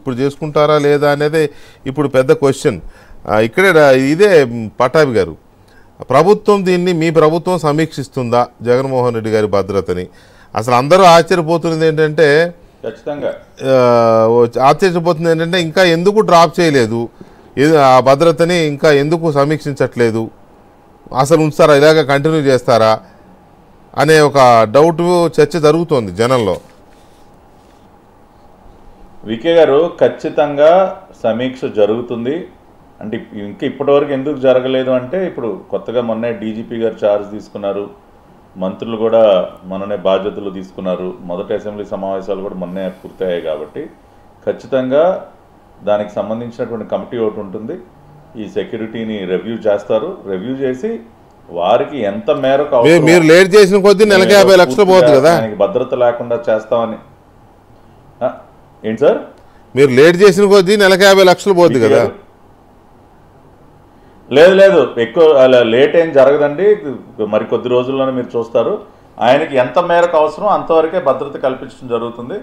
ఇప్పుడు చేసుకుంటారా లేదా అనేది ఇప్పుడు పెద్ద క్వశ్చన్. ఇక్కడే ఇదే పటాభి గారు, ప్రభుత్వం దీన్ని మీ ప్రభుత్వం సమీక్షిస్తుందా జగన్మోహన్ రెడ్డి గారి భద్రతని? అసలు అందరూ ఆశ్చర్యపోతున్నది ఏంటంటే ఇంకా ఎందుకు డ్రాప్ చేయలేదు ఆ భద్రతని, ఇంకా ఎందుకు సమీక్షించట్లేదు, అసలు ఉంచుతారా, ఇలాగ కంటిన్యూ చేస్తారా అనే ఒక డౌట్ చర్చ జరుగుతోంది జనంలో. వికే గారు, ఖచ్చితంగా సమీక్ష జరుగుతుంది. అంటే ఇంకా ఇప్పటివరకు ఎందుకు జరగలేదు అంటే, ఇప్పుడు కొత్తగా మొన్నే డీజీపీ గారు ఛార్జ్ తీసుకున్నారు, మంత్రులు కూడా మొన్ననే బాధ్యతలు తీసుకున్నారు, మొదటి అసెంబ్లీ సమావేశాలు కూడా మొన్నే పూర్తయ్యాయి. కాబట్టి ఖచ్చితంగా దానికి సంబంధించినటువంటి కమిటీ ఒకటి ఉంటుంది, ఈ సెక్యూరిటీని రివ్యూ చేస్తారు. రివ్యూ చేసి వారికి ఎంత మేరకు మీరు లేట్ చేసిన కొద్దీ నెలకి 50 లక్షలు పోతుంది కదా, దానికి భద్రత లేకుండా చేస్తామని. ఏంటి సార్, మీరు లేట్ చేసిన కొద్దీ నెలకి 50 లక్షలు పోతుంది కదా? లేదు లేదు, ఎక్కువ లేట్ ఏం జరగదండి. మరి కొద్ది రోజుల్లోనే మీరు చూస్తారు. ఆయనకి ఎంత మేరకు అవసరం అంతవరకే భద్రత కల్పించడం జరుగుతుంది.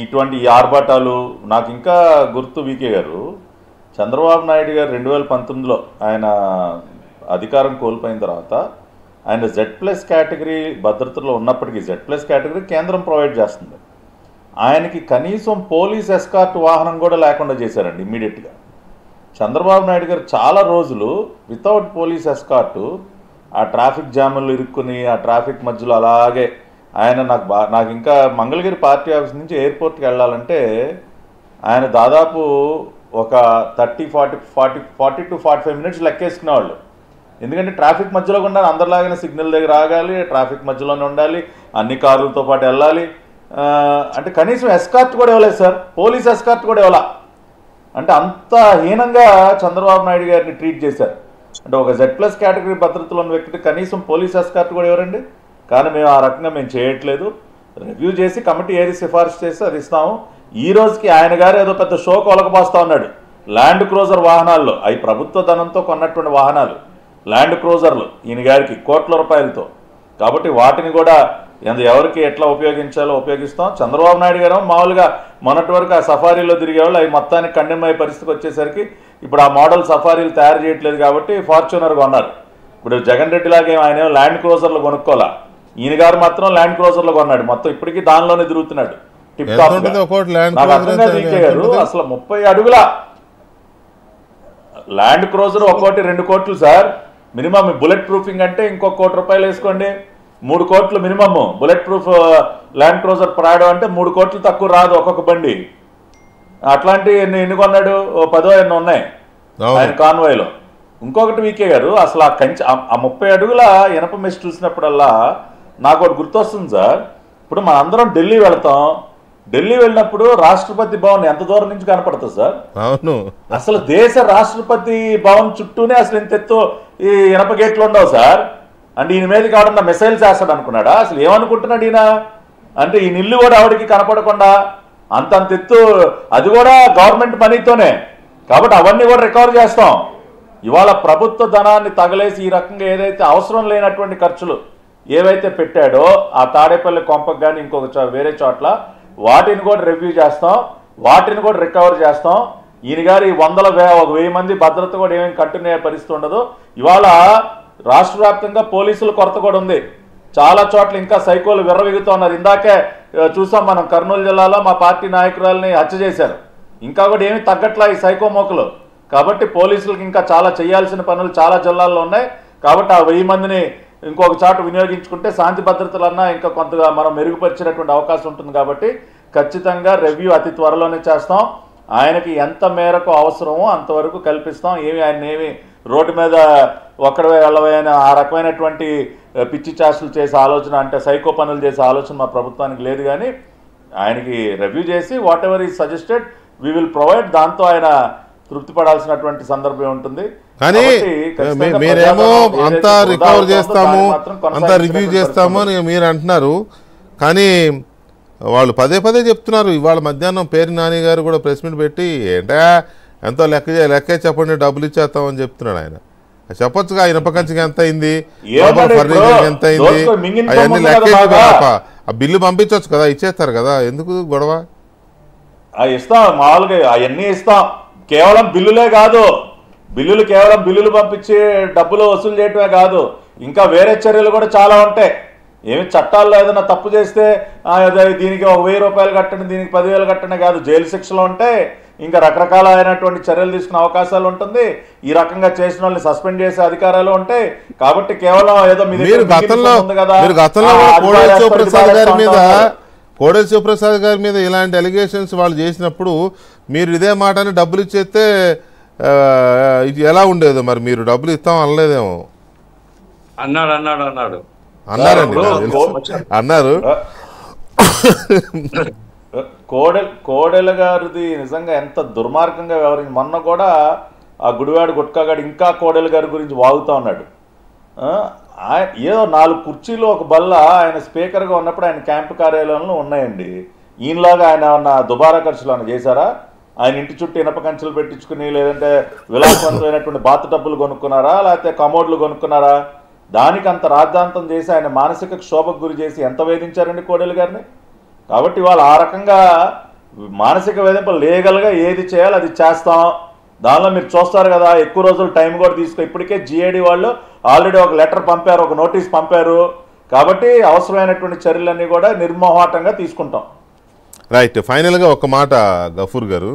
ఇటువంటి ఆర్భాటాలు నాకు ఇంకా గుర్తు వికే గారు, చంద్రబాబు నాయుడు గారు 2019లో ఆయన అధికారం కోల్పోయిన తర్వాత ఆయన Z+ కేటగిరీ భద్రతలో ఉన్నప్పటికీ, Z+ కేటగిరీ కేంద్రం ప్రొవైడ్ చేస్తుంది, ఆయనకి కనీసం పోలీస్ ఎస్కార్ట్ వాహనం కూడా లేకుండా చేశారండి ఇమ్మీడియట్గా. చంద్రబాబు నాయుడు గారు చాలా రోజులు వితౌట్ పోలీస్ ఎస్కార్టు ఆ ట్రాఫిక్ జాములు ఇరుక్కుని ఆ ట్రాఫిక్ మధ్యలో అలాగే ఆయన నాకు ఇంకా మంగళగిరి పార్టీ ఆఫీస్ నుంచి ఎయిర్పోర్ట్కి వెళ్ళాలంటే ఆయన దాదాపు ఒక 40 to 45 మినిట్స్ లెక్కేసుకునేవాళ్ళు. ఎందుకంటే ట్రాఫిక్ మధ్యలో కూడా అందరిలాగానే సిగ్నల్ దగ్గర ఆగాలి, ట్రాఫిక్ మధ్యలోనే ఉండాలి, అన్ని కార్లతో పాటు వెళ్ళాలి. అంటే కనీసం ఎస్కార్ట్ కూడా ఇవ్వలేదు సార్, పోలీస్ ఎస్కార్ట్ కూడా ఇవ్వాల. అంటే అంత హీనంగా చంద్రబాబు నాయుడు గారిని ట్రీట్ చేశారు. అంటే ఒక Z+ కేటగిరీ భద్రతలో ఉన్న వ్యక్తి కనీసం పోలీస్ ఎస్కార్ట్ కూడా ఎవరండి? కానీ మేము ఆ రకంగా మేము చేయట్లేదు. రివ్యూ చేసి కమిటీ ఏది సిఫార్సు చేస్తే అది ఇస్తాము. ఈ రోజుకి ఆయన గారు ఏదో పెద్ద షో కొలకపోస్తా ఉన్నాడు. ల్యాండ్ క్రూజర్ వాహనాల్లో, అవి ప్రభుత్వ ధనంతో కొన్నటువంటి వాహనాలు, ల్యాండ్ క్రూజర్లు ఈయన గారికి కోట్ల రూపాయలతో. కాబట్టి వాటిని కూడా ఎవరికి ఎట్లా ఉపయోగించాలో ఉపయోగిస్తాం. చంద్రబాబు నాయుడు గారు మామూలుగా మొన్నటి వరకు ఆ సఫారీలో తిరిగేవాళ్ళు, అవి మొత్తానికి కండెమ్ అయ్యే పరిస్థితికి వచ్చేసరికి ఇప్పుడు ఆ మోడల్ సఫారీలు తయారు చేయట్లేదు కాబట్టి ఫార్చునర్ కొన్నారు. ఇప్పుడు జగన్ రెడ్డి లాగే ఆయన ల్యాండ్ క్రూజర్లు కొనుక్కోవాలా, ఈయన గారు మాత్రం ల్యాండ్ క్రూజర్లు కొన్నాడు, మొత్తం ఇప్పటికీ దానిలోనే తిరుగుతున్నాడు టిప్ టాప్. నాకు అర్థంగా వీకే గారు, అసలు 30 అడుగుల ల్యాండ్ క్రూజర్ ఒక్కోటి 2 కోట్లు సార్ మినిమం. బుల్లెట్ ప్రూఫింగ్ అంటే ఇంకొక ₹1 కోటి వేసుకోండి, 3 కోట్లు minimum. Bullet proof land cruiser Prado అంటే 3 కోట్లు తక్కువ రాదు ఒక్కొక్క బండి. అట్లాంటి ఎన్ని కొన్నాడు? 10 ఎన్నో ఉన్నాయి ఆయన కాన్వాయ్లో. ఇంకొకటి వీకే గారు, అసలు ఆ 30 అడుగుల ఇనప మెష్ చూసినప్పుడల్లా నాకు ఒకటి గుర్తొస్తుంది సార్. ఇప్పుడు మన అందరం ఢిల్లీ వెళతాం, ఢిల్లీ వెళ్ళినప్పుడు రాష్ట్రపతి భవన్ ఎంత దూరం నుంచి కనపడుతుంది సార్? అవును, అసలు దేశ రాష్ట్రపతి భవన్ చుట్టూనే అసలు ఇంత ఎత్తు ఈ ఇనప గేట్లు ఉండవు సార్. అంటే ఈయన మీదకి ఆవిడన్న మిసైల్స్ వేస్తాడు అనుకున్నాడా? అసలు ఏమనుకుంటున్నాడు ఈయన? అంటే ఈ ఇల్లు కూడా ఆవిడకి కనపడకుండా అంతంత ఎత్తు, అది కూడా గవర్నమెంట్ మనీతోనే. కాబట్టి అవన్నీ కూడా రికవర్ చేస్తాం. ఇవాళ ప్రభుత్వ ధనాన్ని తగలేసి ఈ రకంగా ఏదైతే అవసరం లేనటువంటి ఖర్చులు ఏవైతే పెట్టాడో ఆ తాడేపల్లి కొంపకు కానీ ఇంకొక వేరే చోట్ల, వాటిని కూడా రివ్యూ చేస్తాం, వాటిని కూడా రికవర్ చేస్తాం. ఈయన గారి 100,000 మంది భద్రత కూడా ఏమేమి కంటిన్యూ అయ్యే పరిస్థితి ఉండదు. ఇవాళ రాష్ట్ర వ్యాప్తంగా పోలీసుల కొరత కూడా ఉంది. చాలా చోట్ల ఇంకా సైకోలు విర్రవిగుతూ ఉన్నారు. ఇందాకే చూసాం మనం, కర్నూలు జిల్లాలో మా పార్టీ నాయకురాలని హత్య చేశారు. ఇంకా కూడా ఏమీ తగ్గట్లా ఈ సైకో మోకలు. కాబట్టి పోలీసులకు ఇంకా చాలా చేయాల్సిన పనులు చాలా జిల్లాల్లో ఉన్నాయి. కాబట్టి ఆ 1000 మందిని ఇంకొక చాటు వినియోగించుకుంటే శాంతి భద్రతలన్నా ఇంకా కొంతగా మనం మెరుగుపరిచినటువంటి అవకాశం ఉంటుంది. కాబట్టి ఖచ్చితంగా రివ్యూ అతి త్వరలోనే చేస్తాం. ఆయనకి ఎంత మేరకు అవసరమో అంతవరకు కల్పిస్తాం. ఆయన ఏమి రోడ్డు మీద ఒక్కడే వెళ్ళవైన ఆ రకమైనటువంటి పిచ్చి చేష్టలు చేసే ఆలోచన, అంటే సైకో పనులు చేసే ఆలోచన మా ప్రభుత్వానికి లేదు. కానీ ఆయనకి రివ్యూ చేసి what ever is suggested we will provide, దాంతో ఆయన తృప్తి పడాల్సినటువంటి సందర్భం ఉంటుంది. కానీ మీరేమో అంతా రికవర్ చేస్తాము, అంతా రివ్యూ చేస్తాము అని మీరు అంటున్నారు. కానీ వాళ్ళు పదే చెప్తున్నారు. ఇవాళ మధ్యాహ్నం పేరు నాని గారు కూడా ప్రెస్ మీట్ పెట్టి ఏంటా ఎంతో లెక్కే చెప్పండి డబ్బులు ఇచ్చేస్తామని చెప్తున్నాడు. ఆయన చెప్పొచ్చుగా ఇనప కంచికి ఎంత అయింది, ఫర్నిచర్కి ఎంత అయింది, అవన్నీ లెక్కేసి ఆ బిల్లు పంపించవచ్చు కదా, ఇచ్చేస్తారు కదా, ఎందుకు గొడవ? ఇస్తాం మామూలుగా అవన్నీ ఇస్తాం. కేవలం బిల్లులే కాదు, కేవలం బిల్లులు పంపించి డబ్బులు వసూలు చేయటమే కాదు, ఇంకా వేరే చర్యలు కూడా చాలా ఉంటాయి. ఏమి చట్టాల్లో ఏదైనా తప్పు చేస్తే దీనికి ఒక 1000 రూపాయలు కట్టండి, దీనికి 10,000 కట్టండి కాదు, జైలు శిక్షలు ఉంటాయి, ఇంకా రకరకాలైనటువంటి చర్యలు తీసుకునే అవకాశాలు ఉంటుంది. ఈ రకంగా చేసిన వాళ్ళని సస్పెండ్ చేసే అధికారాలు ఉంటాయి. కాబట్టి కేవలం ఏదో కోడెల శివప్రసాద్ గారి మీద ఇలాంటి అలిగేషన్స్ వాళ్ళు చేసినప్పుడు మీరు ఇదే మాటని డబ్బులు ఇచ్చేస్తే ఇది ఎలా ఉండేదో, మరి మీరు డబ్బులు ఇస్తాం అనలేదేమో. అన్నారండి అన్నారు. కోడెల గారిది నిజంగా ఎంత దుర్మార్గంగా వ్యవహరించి, మొన్న కూడా ఆ గుడివాడు గుట్కాగాడు ఇంకా కోడెల గారి గురించి వాగుతూ ఉన్నాడు. ఏదో 4 కుర్చీలు ఒక బల్ల ఆయన స్పీకర్గా ఉన్నప్పుడు ఆయన క్యాంపు కార్యాలయంలో ఉన్నాయండి. ఈయనలాగా ఆయన ఏమన్నా దుబారా ఖర్చులు ఏమన్నా చేశారా? ఆయన ఇంటి చుట్టూ ఇనప కంచెలు పెట్టించుకుని లేదంటే విలాసవంతమైనటువంటి బాత్ టబ్బులు కొనుక్కున్నారా, లేకపోతే కమోడ్లు కొనుక్కున్నారా? దానికి అంత రాద్ధాంతం చేసి ఆయన మానసిక క్షోభకు గురి చేసి ఎంత వేధించారండి కోడెల గారిని. కాబట్టి వాళ్ళు ఆ రకంగా మానసిక వేధింపులు లీగల్గా ఏది చేయాలో అది చేస్తాం. దానిలో మీరు చూస్తారు కదా, ఎక్కువ రోజులు టైం కూడా ఇప్పటికే GAD వాళ్ళు ఆల్రెడీ ఒక లెటర్ పంపారు, ఒక నోటీస్ పంపారు. కాబట్టి అవసరమైనటువంటి చర్యలన్నీ కూడా నిర్మోహాటంగా తీసుకుంటాం. రైట్. ఫైనల్గా ఒక మాట గఫూర్ గారు,